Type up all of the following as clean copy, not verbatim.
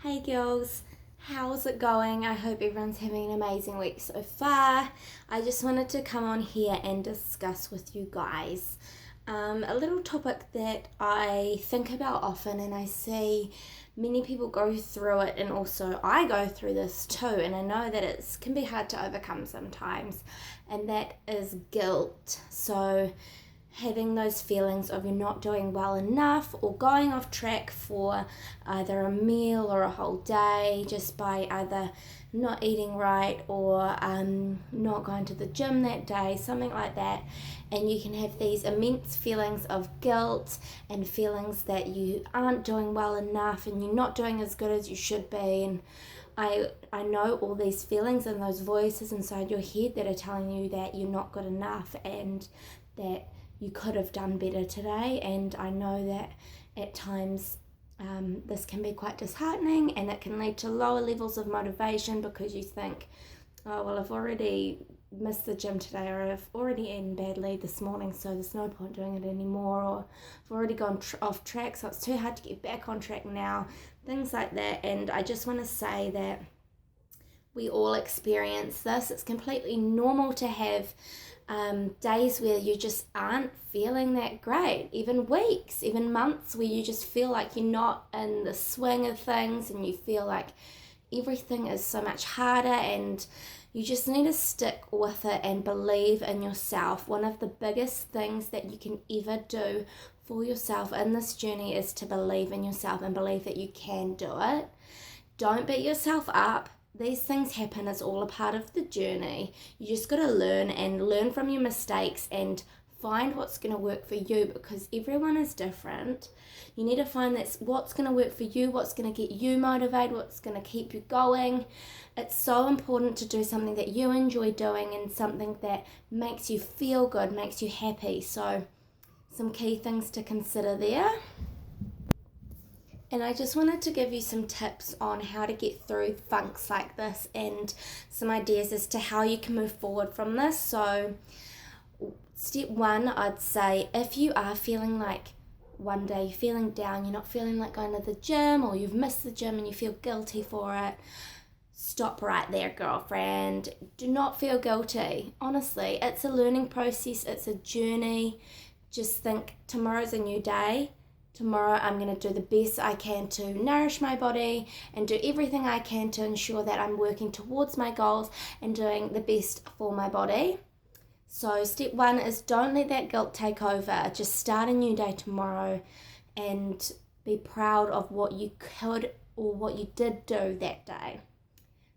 Hey girls, how's it going? I hope everyone's having an amazing week so far. I just wanted to come on here and discuss with you guys a little topic that I think about often, and I see many people go through it, and also I go through this too, and I know that it can be hard to overcome sometimes, and that is guilt. So having those feelings of you're not doing well enough or going off track for either a meal or a whole day just by either not eating right or not going to the gym that day, something like that. And you can have these immense feelings of guilt and feelings that you aren't doing well enough and you're not doing as good as you should be. And I know all these feelings and those voices inside your head that are telling you that you're not good enough and that you could have done better today. And I know that at times this can be quite disheartening, and it can lead to lower levels of motivation because you think, oh well, I've already missed the gym today, or I've already eaten badly this morning, so there's no point doing it anymore, or I've already gone off track, so it's too hard to get back on track now, things like that. And I just want to say that we all experience this. It's completely normal to have days where you just aren't feeling that great, even weeks, even months where you just feel like you're not in the swing of things and you feel like everything is so much harder, and you just need to stick with it and believe in yourself. One of the biggest things that you can ever do for yourself in this journey is to believe in yourself and believe that you can do it. Don't beat yourself up. These things happen. It's all a part of the journey. You just got to learn from your mistakes and find what's going to work for you, because everyone is different. You need to find that's what's going to work for you, what's going to get you motivated, what's going to keep you going. It's so important to do something that you enjoy doing and something that makes you feel good, makes you happy. So some key things to consider there. And I just wanted to give you some tips on how to get through funks like this and some ideas as to how you can move forward from this. So step one, I'd say if you are feeling like one day you're feeling down, you're not feeling like going to the gym, or you've missed the gym and you feel guilty for it, stop right there, girlfriend. Do not feel guilty. Honestly, it's a learning process. It's a journey. Just think tomorrow's a new day. Tomorrow I'm going to do the best I can to nourish my body and do everything I can to ensure that I'm working towards my goals and doing the best for my body. So step one is don't let that guilt take over. Just start a new day tomorrow and be proud of what you could or what you did do that day.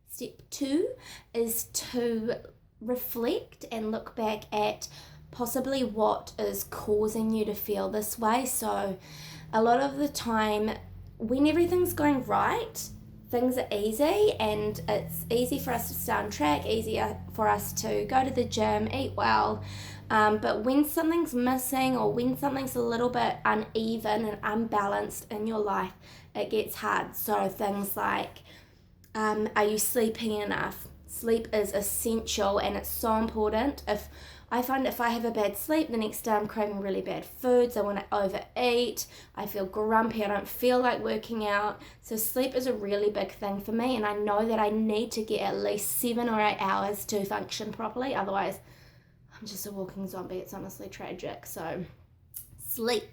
Step two is to reflect and look back at possibly what is causing you to feel this way. So a lot of the time when everything's going right, things are easy, and it's easy for us to stay on track, easier for us to go to the gym, eat well. But when something's missing or when something's a little bit uneven and unbalanced in your life, it gets hard. So things like, are you sleeping enough? Sleep is essential and it's so important. I find if I have a bad sleep, the next day I'm craving really bad foods, I want to overeat, I feel grumpy, I don't feel like working out. So sleep is a really big thing for me, and I know that I need to get at least 7 or 8 hours to function properly, otherwise I'm just a walking zombie. It's honestly tragic. So sleep.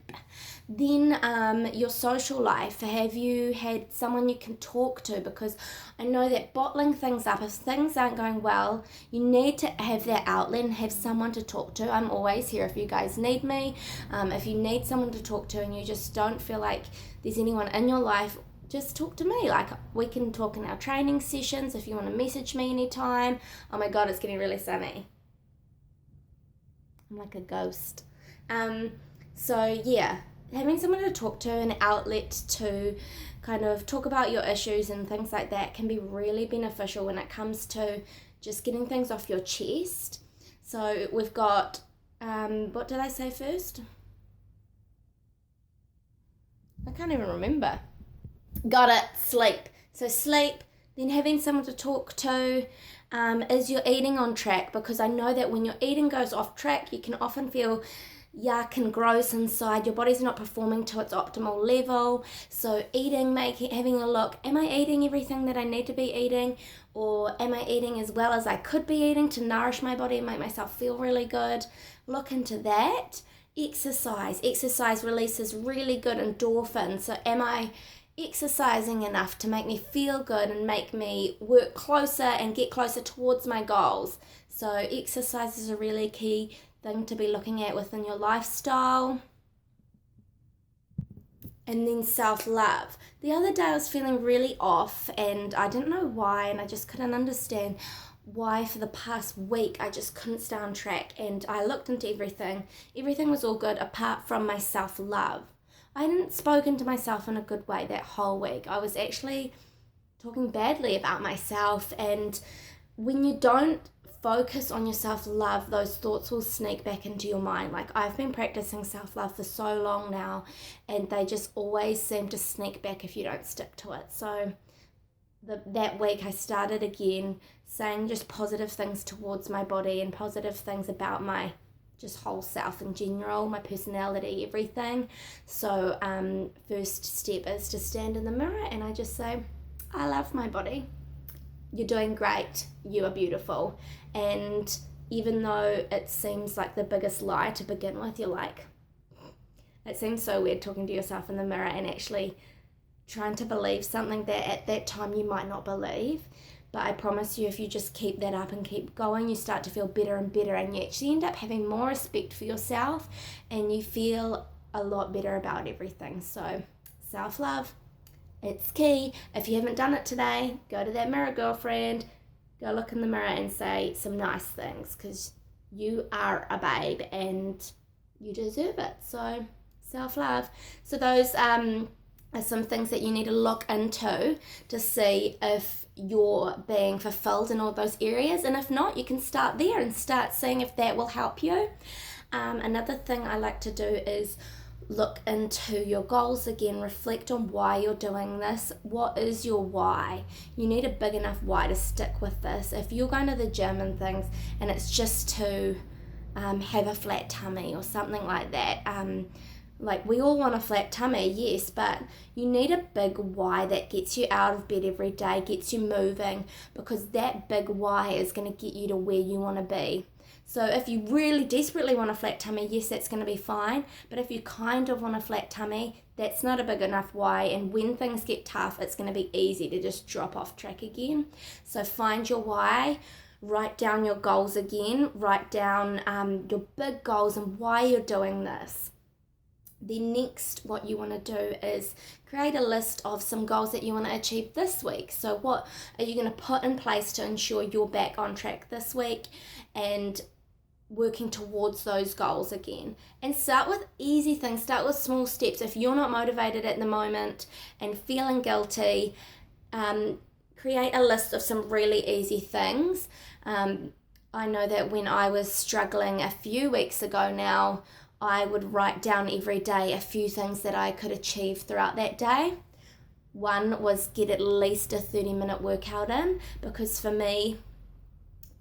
Then your social life. Have you had someone you can talk to? Because I know that bottling things up, if things aren't going well, you need to have that outlet and have someone to talk to. I'm always here if you guys need me. If you need someone to talk to and you just don't feel like there's anyone in your life, just talk to me. Like, we can talk in our training sessions. If you want to message me anytime. Oh my god, it's getting really sunny. I'm like a ghost. So yeah, having someone to talk to, an outlet to kind of talk about your issues and things like that can be really beneficial when it comes to just getting things off your chest. So we've got, what did I say first? I can't even remember. Got it, sleep. So sleep, then having someone to talk to. Is your eating on track? Because I know that when your eating goes off track, you can often feel yuck and gross inside. Your body's not performing to its optimal level. So eating, having a look, am I eating everything that I need to be eating? Or am I eating as well as I could be eating to nourish my body and make myself feel really good? Look into that. Exercise releases really good endorphins. So am I exercising enough to make me feel good and make me work closer and get closer towards my goals? So exercise is a really key thing to be looking at within your lifestyle. And then self-love. The other day I was feeling really off and I didn't know why, and I just couldn't understand why for the past week I just couldn't stay on track. And I looked into everything. Everything was all good apart from my self-love. I hadn't spoken to myself in a good way that whole week. I was actually talking badly about myself, and when you don't focus on your self-love, those thoughts will sneak back into your mind. Like, I've been practicing self-love for so long now, and they just always seem to sneak back if you don't stick to it. So that week I started again saying just positive things towards my body and positive things about my just whole self in general, my personality, everything. So first step is to stand in the mirror and I just say, I love my body. You're doing great. You are beautiful. And even though it seems like the biggest lie to begin with, you're like, it seems so weird talking to yourself in the mirror and actually trying to believe something that at that time you might not believe. But I promise you, if you just keep that up and keep going, you start to feel better and better, and you actually end up having more respect for yourself and you feel a lot better about everything. So self-love, it's key. If you haven't done it today, go to that mirror, girlfriend. Go look in the mirror and say some nice things, because you are a babe and you deserve it. So self-love. So those are some things that you need to look into to see if you're being fulfilled in all those areas. And if not, you can start there and start seeing if that will help you. Another thing I like to do is look into your goals again, reflect on why you're doing this. What is your why? You need a big enough why to stick with this. If you're going to the gym and things and it's just to have a flat tummy or something like that, like we all want a flat tummy, yes, but you need a big why that gets you out of bed every day, gets you moving, because that big why is going to get you to where you want to be. So if you really desperately want a flat tummy, yes, that's going to be fine. But if you kind of want a flat tummy, that's not a big enough why. And when things get tough, it's going to be easy to just drop off track again. So find your why, write down your goals again, write down your big goals and why you're doing this. Then next, what you want to do is create a list of some goals that you want to achieve this week. So what are you going to put in place to ensure you're back on track this week and working towards those goals again? And start with easy things, start with small steps. If you're not motivated at the moment and feeling guilty, create a list of some really easy things. I know that when I was struggling a few weeks ago now, I would write down every day a few things that I could achieve throughout that day. One was get at least a 30-minute workout in, because for me,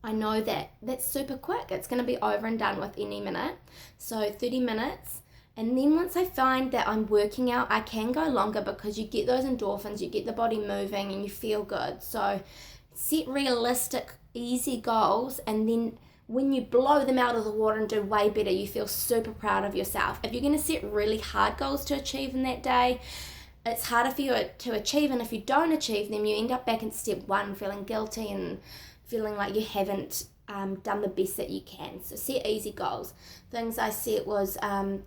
I know that that's super quick. It's going to be over and done with any minute. So 30 minutes. And then once I find that I'm working out, I can go longer, because you get those endorphins, you get the body moving and you feel good. So set realistic, easy goals, and then when you blow them out of the water and do way better, you feel super proud of yourself. If you're going to set really hard goals to achieve in that day, it's harder for you to achieve, and if you don't achieve them, you end up back in step one feeling guilty and feeling like you haven't done the best that you can. So set easy goals. Things I set was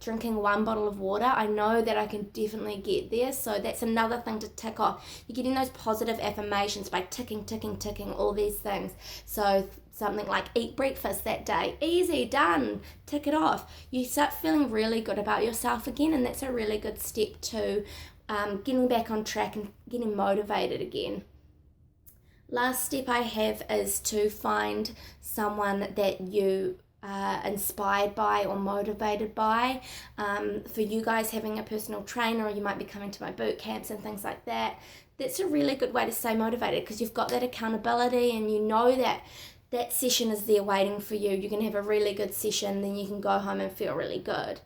drinking 1 bottle of water. I know that I can definitely get there, so that's another thing to tick off. You're getting those positive affirmations by ticking all these things. So something like eat breakfast that day, easy, done, tick it off. You start feeling really good about yourself again, and that's a really good step to getting back on track and getting motivated again. Last step I have is to find someone that you are inspired by or motivated by. For you guys having a personal trainer, or you might be coming to my boot camps and things like that, that's a really good way to stay motivated, because you've got that accountability and you know that that session is there waiting for you. You can have a really good session, then you can go home and feel really good.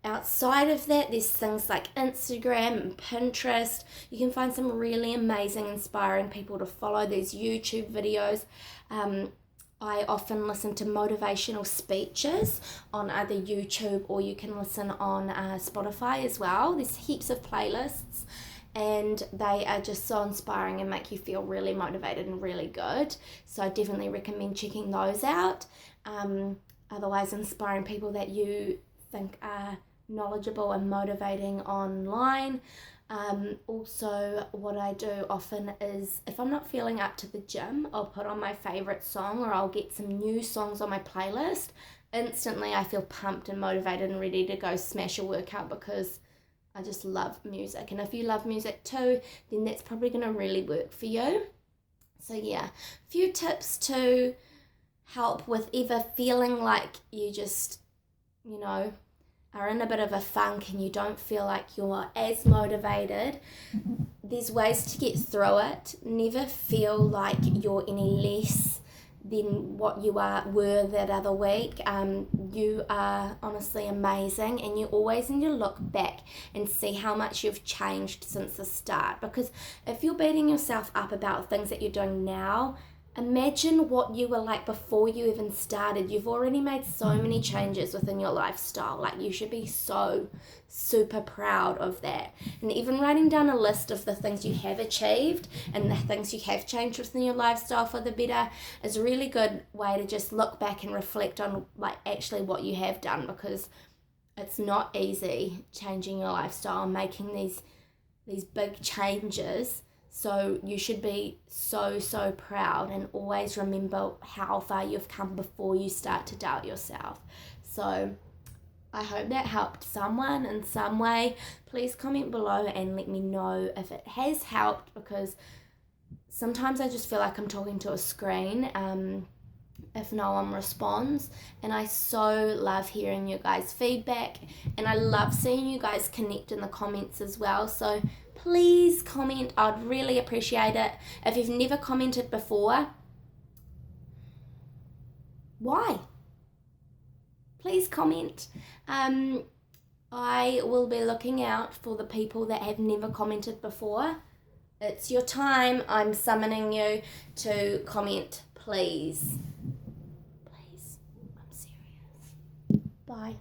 Outside of that, there's things like Instagram and Pinterest. You can find some really amazing, inspiring people to follow. There's YouTube videos. I often listen to motivational speeches on either YouTube, or you can listen on Spotify as well. There's heaps of playlists, and they are just so inspiring and make you feel really motivated and really good. So I definitely recommend checking those out. Otherwise, inspiring people that you think are knowledgeable and motivating online. Also, what I do often is, if I'm not feeling up to the gym, I'll put on my favorite song, or I'll get some new songs on my playlist. Instantly I feel pumped and motivated and ready to go smash a workout, because I just love music. And if you love music too, then that's probably going to really work for you. So yeah, a few tips to help with either feeling like you just, are in a bit of a funk and you don't feel like you're as motivated. There's ways to get through it. Never feel like you're any less than what you were that other week. You are honestly amazing, and you always need to look back and see how much you've changed since the start. Because if you're beating yourself up about things that you're doing now, imagine what you were like before you even started. You've already made so many changes within your lifestyle. Like, you should be so super proud of that. And even writing down a list of the things you have achieved and the things you have changed within your lifestyle for the better is a really good way to just look back and reflect on like actually what you have done, because it's not easy changing your lifestyle and making these big changes. So you should be so, so proud, and always remember how far you've come before you start to doubt yourself. So I hope that helped someone in some way. Please comment below and let me know if it has helped, because sometimes I just feel like I'm talking to a screen if no one responds. And I so love hearing you guys' feedback, and I love seeing you guys connect in the comments as well. So please comment. I'd really appreciate it. If you've never commented before, why? Please comment. I will be looking out for the people that have never commented before. It's your time. I'm summoning you to comment, please. Please. I'm serious. Bye.